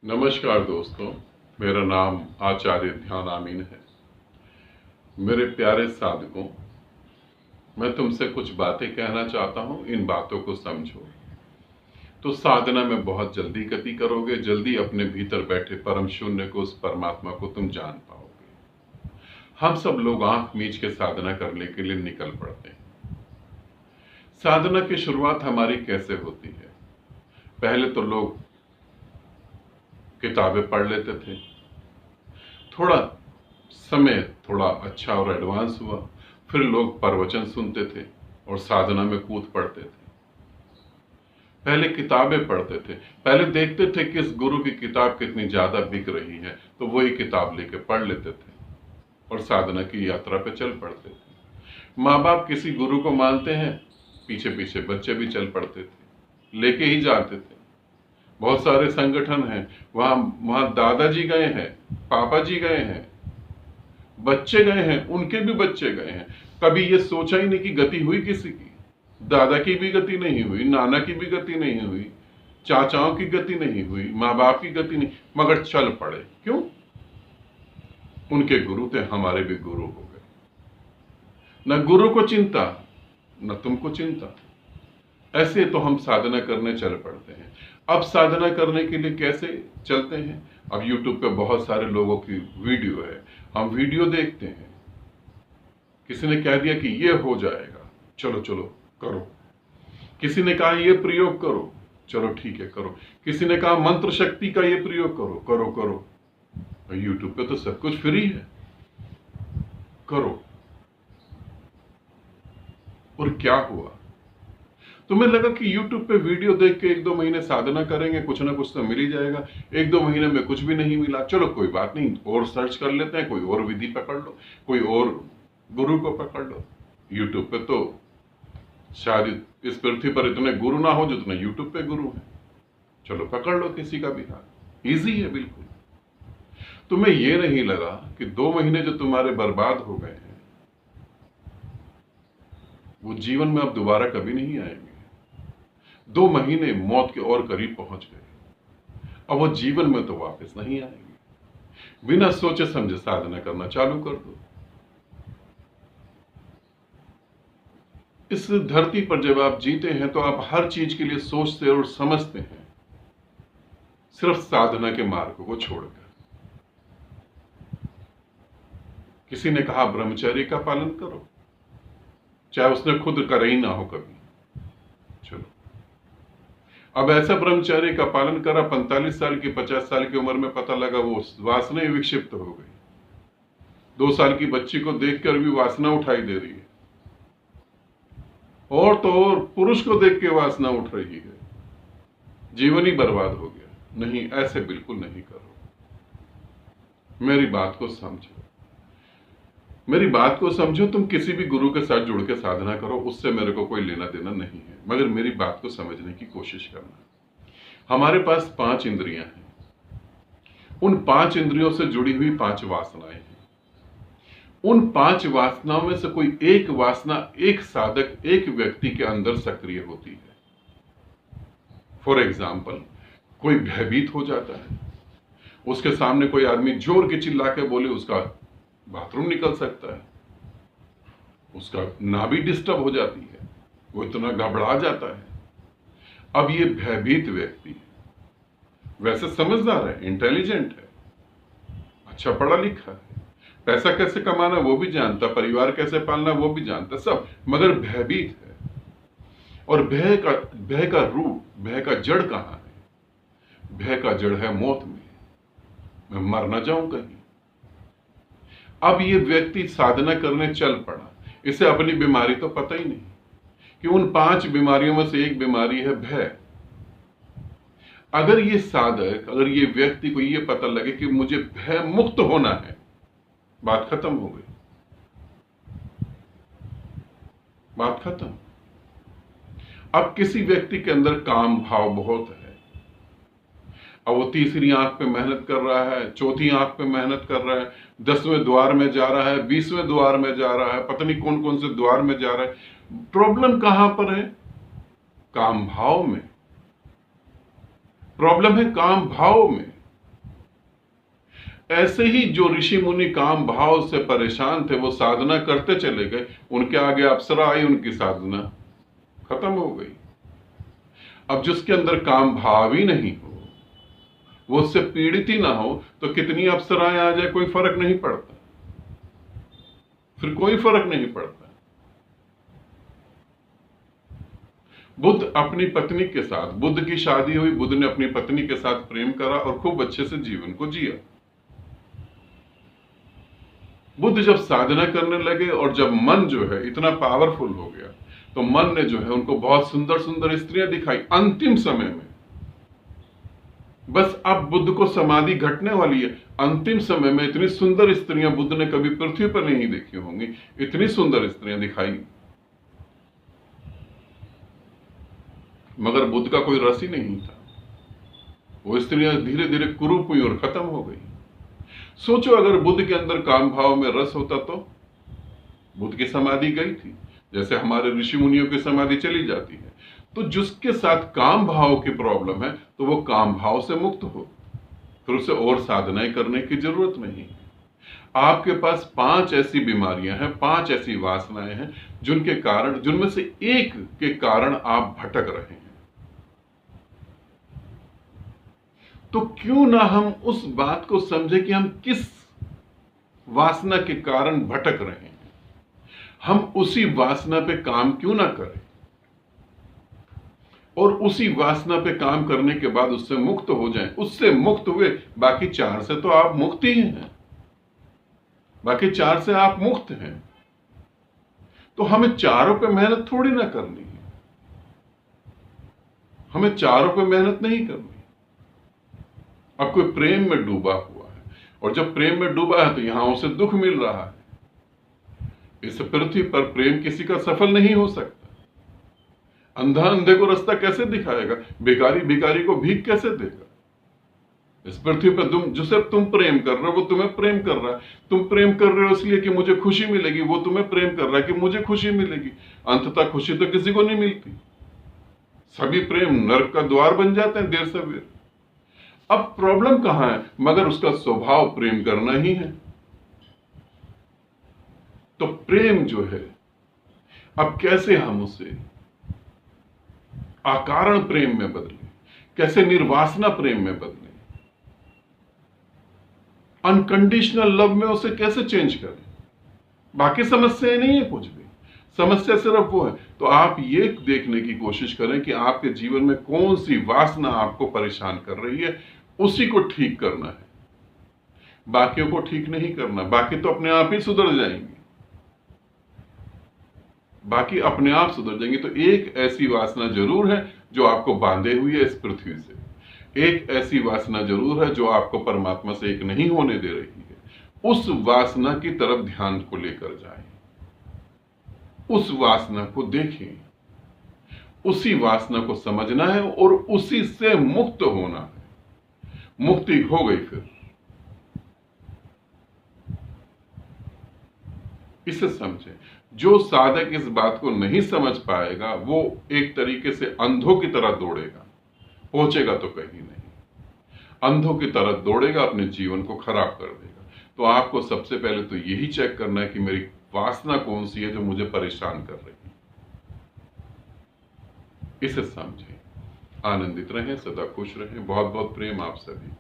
नमस्कार दोस्तों, मेरा नाम आचार्य ध्यान आमीन है। मेरे प्यारे साधकों, मैं तुमसे कुछ बातें कहना चाहता हूँ, इन बातों को समझो तो साधना में बहुत जल्दी गति करोगे, जल्दी अपने भीतर बैठे परम शून्य को, उस परमात्मा को तुम जान पाओगे। हम सब लोग आंख मीच के साधना करने के लिए निकल पड़ते हैं। साधना की शुरुआत हमारी कैसे होती है? पहले तो लोग किताबें पढ़ लेते थे, थोड़ा समय थोड़ा अच्छा और एडवांस हुआ, फिर लोग प्रवचन सुनते थे और साधना में कूद पड़ते थे। पहले किताबें पढ़ते थे, पहले देखते थे कि इस गुरु की किताब कितनी ज्यादा बिक रही है, तो वही किताब लेके पढ़ लेते थे और साधना की यात्रा पे चल पड़ते थे। माँ बाप किसी गुरु को मानते हैं, पीछे पीछे बच्चे भी चल पड़ते थे, लेके ही जाते थे। बहुत सारे संगठन हैं, वहां वहां दादाजी गए हैं, पापा जी गए हैं, बच्चे गए हैं, उनके भी बच्चे गए हैं। कभी ये सोचा ही नहीं कि गति हुई किसी की। दादा की भी गति नहीं हुई, नाना की भी गति नहीं हुई, चाचाओं की गति नहीं हुई, माँ बाप की गति नहीं, मगर चल पड़े। क्यों? उनके गुरु थे, हमारे भी गुरु हो गए। न गुरु को चिंता, न तुमको चिंता। ऐसे तो हम साधना करने चल पड़ते हैं। अब साधना करने के लिए कैसे चलते हैं? अब YouTube पे बहुत सारे लोगों की वीडियो है, हम वीडियो देखते हैं। किसी ने कह दिया कि ये हो जाएगा, चलो चलो करो। किसी ने कहा ये प्रयोग करो, चलो ठीक है करो। किसी ने कहा मंत्र शक्ति का ये प्रयोग करो, करो करो। YouTube पे तो सब कुछ फ्री है, करो। और क्या हुआ? तुम्हें लगा कि YouTube पे वीडियो देख के 1-2 महीने साधना करेंगे, कुछ ना कुछ तो मिल ही जाएगा। 1-2 महीने में कुछ भी नहीं मिला, चलो कोई बात नहीं, और सर्च कर लेते हैं, कोई और विधि पकड़ लो, कोई और गुरु को पकड़ लो। YouTube पे तो शायद इस पृथ्वी पर इतने गुरु ना हो जितने YouTube पे गुरु हैं। चलो पकड़ लो किसी का भी हाथ, ईजी है बिल्कुल। तुम्हें ये नहीं लगा कि 2 महीने जो तुम्हारे बर्बाद हो गए हैं, वो जीवन में अब दोबारा कभी नहीं आएंगे। 2 महीने मौत के और करीब पहुंच गए, अब वो जीवन में तो वापस नहीं आएंगे। बिना सोचे समझे साधना करना चालू कर दो। इस धरती पर जब आप जीते हैं तो आप हर चीज के लिए सोचते और समझते हैं, सिर्फ साधना के मार्ग को छोड़कर। किसी ने कहा ब्रह्मचर्य का पालन करो, चाहे उसने खुद करे ही ना हो कभी। चलो, अब ऐसा ब्रह्मचर्य का पालन करा, 45 साल की 50 साल की उम्र में पता लगा वो वासना ही विक्षिप्त हो गई। 2 साल की बच्ची को देखकर भी वासना उठाई दे रही है, और तो और पुरुष को देख के वासना उठ रही है, जीवन ही बर्बाद हो गया। नहीं, ऐसे बिल्कुल नहीं करो। मेरी बात को समझो, मेरी बात को समझो। तुम किसी भी गुरु के साथ जुड़ के साधना करो, उससे मेरे को कोई लेना देना नहीं है, मगर मेरी बात को समझने की कोशिश करना। हमारे पास 5 इंद्रियां हैं, उन 5 इंद्रियों से जुड़ी हुई 5 वासनाएं हैं। उन 5 वासनाओं में से कोई एक वासना एक साधक, एक व्यक्ति के अंदर सक्रिय होती है। फॉर एग्जाम्पल, कोई भयभीत हो जाता है, उसके सामने कोई आदमी जोर के चिल्ला के बोले, उसका बाथरूम निकल सकता है, उसका नाभि डिस्टर्ब हो जाती है, वो इतना घबरा जाता है। अब ये भयभीत व्यक्ति वैसे समझदार है, इंटेलिजेंट है, अच्छा पढ़ा लिखा है, पैसा कैसे कमाना वो भी जानता, परिवार कैसे पालना वो भी जानता, सब, मगर भयभीत है। और भय का रूट, भय का जड़ कहां है? भय का जड़ है मौत में, मैं मर ना जाऊं कहीं। अब ये व्यक्ति साधना करने चल पड़ा, इसे अपनी बीमारी तो पता ही नहीं कि उन 5 बीमारियों में से एक बीमारी है भय। अगर ये साधक, अगर ये व्यक्ति को ये पता लगे कि मुझे भय मुक्त होना है, बात खत्म हो गई, बात खत्म। अब किसी व्यक्ति के अंदर काम भाव बहुत है, अब वो तीसरी आंख पे मेहनत कर रहा है, चौथी आंख पे मेहनत कर रहा है, 10वें द्वार में जा रहा है, 20वें द्वार में जा रहा है, पता नहीं कौन कौन से द्वार में जा रहा है। प्रॉब्लम कहां पर है? काम भाव में। प्रॉब्लम है काम भाव में। ऐसे ही जो ऋषि मुनि काम भाव से परेशान थे, वो साधना करते चले गए, उनके आगे अप्सरा आई, उनकी साधना खत्म हो गई। अब जिसके अंदर काम भाव ही नहीं हो, वो उससे पीड़ित ही ना हो, तो कितनी अप्सराएं आ जाए कोई फर्क नहीं पड़ता, फिर कोई फर्क नहीं पड़ता। बुद्ध अपनी पत्नी के साथ, बुद्ध की शादी हुई, बुद्ध ने अपनी पत्नी के साथ प्रेम करा और खूब अच्छे से जीवन को जिया। बुद्ध जब साधना करने लगे और जब मन जो है इतना पावरफुल हो गया, तो मन ने जो है उनको बहुत सुंदर सुंदर स्त्रियां दिखाई अंतिम समय में। बस अब बुद्ध को समाधि घटने वाली है, अंतिम समय में इतनी सुंदर स्त्रियां बुद्ध ने कभी पृथ्वी पर नहीं देखी होंगी, इतनी सुंदर स्त्रियां दिखाई, मगर बुद्ध का कोई रस ही नहीं था। वो स्त्रियां धीरे धीरे कुरूप हुई और खत्म हो गई। सोचो अगर बुद्ध के अंदर काम भाव में रस होता तो बुद्ध की समाधि गई थी, जैसे हमारे ऋषि मुनियों की समाधि चली जाती है। तो जिसके साथ काम भाव की प्रॉब्लम है, तो वो काम भाव से मुक्त हो, फिर उसे और साधनाएं करने की जरूरत नहीं है। आपके पास 5 ऐसी बीमारियां हैं, 5 ऐसी वासनाएं हैं जिनके कारण, जिनमें से एक के कारण आप भटक रहे हैं। तो क्यों ना हम उस बात को समझें कि हम किस वासना के कारण भटक रहे हैं, हम उसी वासना पे काम क्यों ना करें, और उसी वासना पे काम करने के बाद उससे मुक्त हो जाएं। उससे मुक्त हुए, बाकी 4 से तो आप मुक्त ही हैं, बाकी 4 से आप मुक्त हैं। तो हमें चारों पे मेहनत थोड़ी ना करनी है, हमें चारों पे मेहनत नहीं करनी। अब कोई प्रेम में डूबा हुआ है, और जब प्रेम में डूबा है तो यहां उसे दुख मिल रहा है। इस पृथ्वी पर प्रेम किसी का सफल नहीं हो सकता। अंधा अंधे को रास्ता कैसे दिखाएगा, भिखारी भिखारी को भीख कैसे देगा। इस पृथ्वी पर जिसे तुम प्रेम कर रहे हो वो तुम्हें प्रेम कर रहा है। तुम प्रेम कर रहे हो इसलिए कि मुझे खुशी मिलेगी, वो तुम्हें प्रेम कर रहा है कि मुझे खुशी मिलेगी। अंततः खुशी तो किसी को नहीं मिलती। सभी प्रेम नरक का द्वार बन जाते हैं देर सवेर। अब प्रॉब्लम कहां है, मगर उसका स्वभाव प्रेम करना ही है। तो प्रेम जो है, अब कैसे हम उसे अकारण प्रेम में बदलें, कैसे निर्वासना प्रेम में बदलें, अनकंडीशनल लव में उसे कैसे चेंज करें। बाकी समस्याएं नहीं है कुछ भी, समस्या सिर्फ वो है। तो आप ये देखने की कोशिश करें कि आपके जीवन में कौन सी वासना आपको परेशान कर रही है, उसी को ठीक करना है, बाकियों को ठीक नहीं करना। बाकी तो अपने आप ही सुधर जाएंगे, बाकी अपने आप सुधर जाएंगे। तो एक ऐसी वासना जरूर है जो आपको बांधे हुई है इस पृथ्वी से, एक ऐसी वासना जरूर है जो आपको परमात्मा से एक नहीं होने दे रही है। उस वासना की तरफ ध्यान को लेकर जाएं, उस वासना को देखें, उसी वासना को समझना है और उसी से मुक्त होना है। मुक्ति हो गई फिर इसे समझें। जो साधक इस बात को नहीं समझ पाएगा वो एक तरीके से अंधों की तरह दौड़ेगा, पहुंचेगा तो कहीं नहीं। अंधों की तरह दौड़ेगा, अपने जीवन को खराब कर देगा। तो आपको सबसे पहले तो यही चेक करना है कि मेरी वासना कौन सी है जो मुझे परेशान कर रही है। इसे समझें, आनंदित रहें, सदा खुश रहें। बहुत बहुत प्रेम आप सभी।